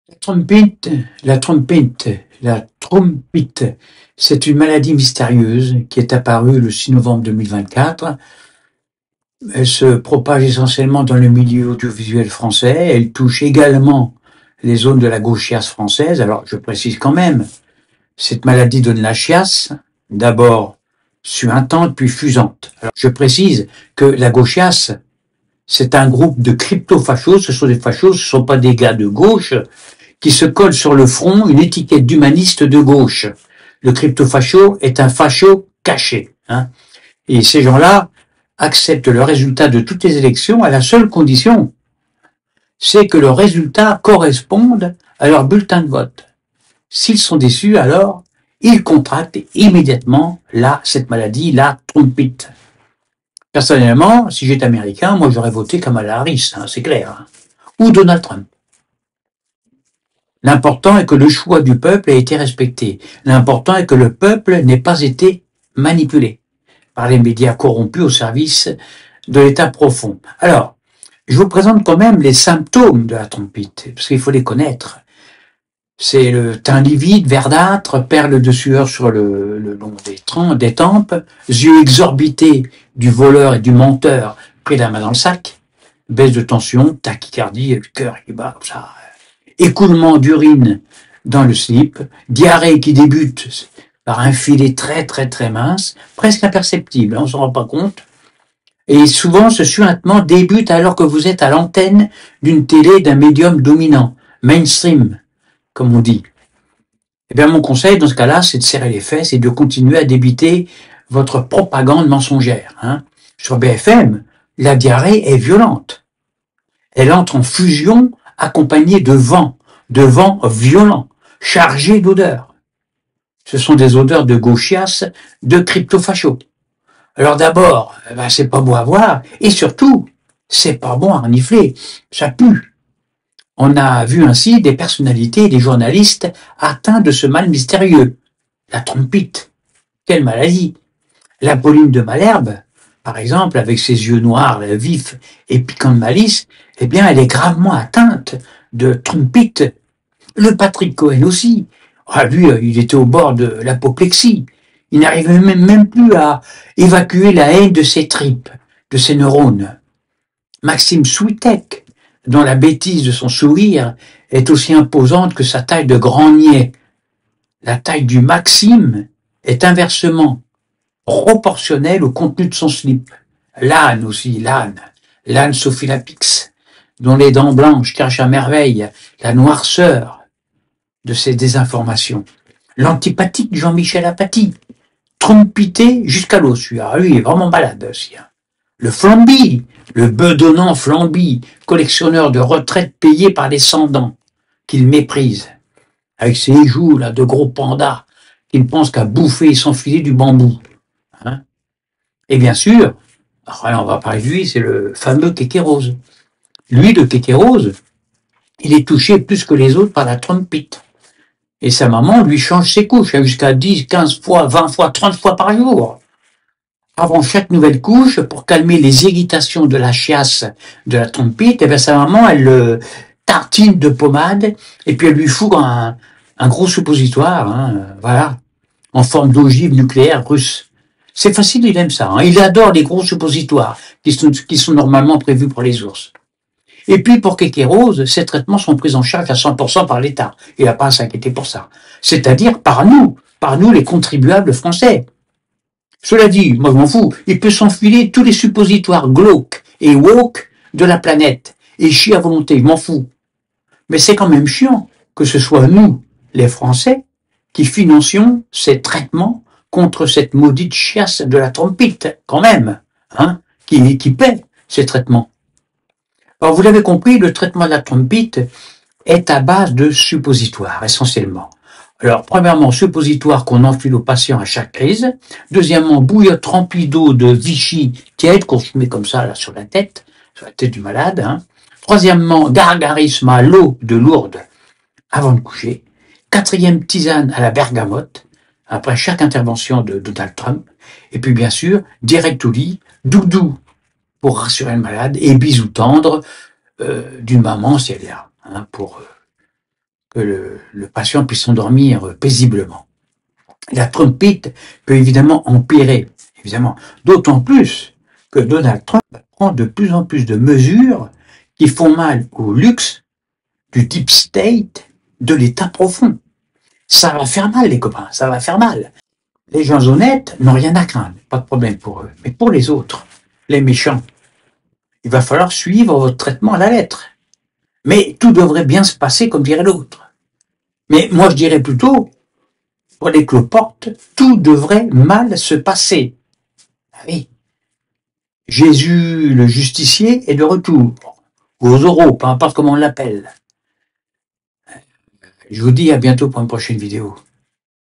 La trompite, c'est une maladie mystérieuse qui est apparue le 6 novembre 2024. Elle se propage essentiellement dans le milieu audiovisuel français. Elle touche également les zones de la gauchiasse française. Alors, je précise quand même, cette maladie donne la chiasse, d'abord suintante puis fusante. Alors, je précise que la gauchiasse, c'est un groupe de crypto-fachos. Ce sont des fachos, ce ne sont pas des gars de gauche qui se collent sur le front une étiquette d'humaniste de gauche. Le crypto-facho est un facho caché. Et ces gens-là acceptent le résultat de toutes les élections à la seule condition, c'est que le résultat corresponde à leur bulletin de vote. S'ils sont déçus, alors ils contractent immédiatement cette maladie, la trompite. Personnellement, si j'étais américain, moi j'aurais voté Kamala Harris, c'est clair, ou Donald Trump. L'important est que le choix du peuple ait été respecté. L'important est que le peuple n'ait pas été manipulé par les médias corrompus au service de l'état profond. Alors, je vous présente quand même les symptômes de la trompite, parce qu'il faut les connaître. C'est le teint livide, verdâtre, perles de sueur sur le long des tempes, yeux exorbités du voleur et du menteur pris la main dans le sac, baisse de tension, tachycardie, le cœur qui bat, ça, écoulement d'urine dans le slip, diarrhée qui débute par un filet très très très mince, presque imperceptible, on ne s'en rend pas compte. Et souvent, ce suintement débute alors que vous êtes à l'antenne d'une télé d'un médium dominant, mainstream, comme on dit. Eh bien, mon conseil dans ce cas-là, c'est de serrer les fesses et de continuer à débiter votre propagande mensongère. Sur BFM, la diarrhée est violente. Elle entre en fusion accompagnée de vent violent, chargé d'odeurs. Ce sont des odeurs de gauchias, de crypto-fachos. Alors d'abord, c'est pas beau à voir, et surtout, c'est pas bon à renifler, ça pue. On a vu ainsi des personnalités et des journalistes atteints de ce mal mystérieux, la trompite. Quelle maladie! L'Apolline de Malherbe, par exemple, avec ses yeux noirs, vifs et piquants de malice, eh bien, elle est gravement atteinte de trompite. Le Patrick Cohen aussi. Lui, il était au bord de l'apoplexie. Il n'arrivait même plus à évacuer la haine de ses tripes, de ses neurones. Maxime Switek, dont la bêtise de son sourire est aussi imposante que sa taille de grand niais. La taille du Maxime est inversement proportionnelle au contenu de son slip. L'âne aussi, l'âne Sophilapix, dont les dents blanches cachent à merveille la noirceur de ses désinformations. L'antipathique Jean-Michel Apathy, trompité jusqu'à l'os, lui est vraiment malade aussi. Le Flamby, le bedonnant Flamby, collectionneur de retraites payées par les sans-dents, qu'il méprise, avec ses joues là de gros pandas, qu'il ne pense qu'à bouffer et s'enfiler du bambou. Et bien sûr, on va parler de lui, c'est le fameux Kékérose. Lui, le Kékérose, il est touché plus que les autres par la trompite. Et sa maman lui change ses couches jusqu'à 10, 15 fois, 20 fois, 30 fois par jour. Avant chaque nouvelle couche, pour calmer les irritations de la chiasse de la trompite, et bien sa maman, elle le tartine de pommade, et puis elle lui fout un gros suppositoire, voilà, en forme d'ogive nucléaire russe. C'est facile, il aime ça. Il adore les gros suppositoires qui sont normalement prévus pour les ours. Et puis pour Kékérose, ces traitements sont pris en charge à 100% par l'État. Il n'a pas à s'inquiéter pour ça. C'est-à-dire par nous les contribuables français. Cela dit, moi je m'en fous, il peut s'enfiler tous les suppositoires glauques et woke de la planète et chier à volonté, je m'en fous. Mais c'est quand même chiant que ce soit nous, les Français, qui financions ces traitements contre cette maudite chiasse de la trompite, quand même, qui paie ces traitements. Alors vous l'avez compris, le traitement de la trompite est à base de suppositoires, essentiellement. Alors, premièrement, suppositoire qu'on enfile au patient à chaque crise. Deuxièmement, bouillotte remplie d'eau de Vichy tiède qu'on se met comme ça là sur la tête du malade. Troisièmement, gargarisme à l'eau de Lourdes avant de coucher. Quatrième, tisane à la bergamote après chaque intervention de Donald Trump. Et puis bien sûr, direct au lit, doudou pour rassurer le malade et bisous tendres d'une maman si elle est là, pour que le patient puisse s'endormir paisiblement. La trompite peut évidemment empirer, évidemment, d'autant plus que Donald Trump prend de plus en plus de mesures qui font mal au luxe, du deep state, de l'état profond. Ça va faire mal, les copains, ça va faire mal. Les gens honnêtes n'ont rien à craindre, pas de problème pour eux. Mais pour les autres, les méchants, il va falloir suivre votre traitement à la lettre. Mais tout devrait bien se passer comme dirait l'autre. Mais moi je dirais plutôt, pour les cloportes, tout devrait mal se passer. Ah oui. Jésus, le justicier, est de retour. Ou aux oraux, peu importe comment on l'appelle. Je vous dis à bientôt pour une prochaine vidéo.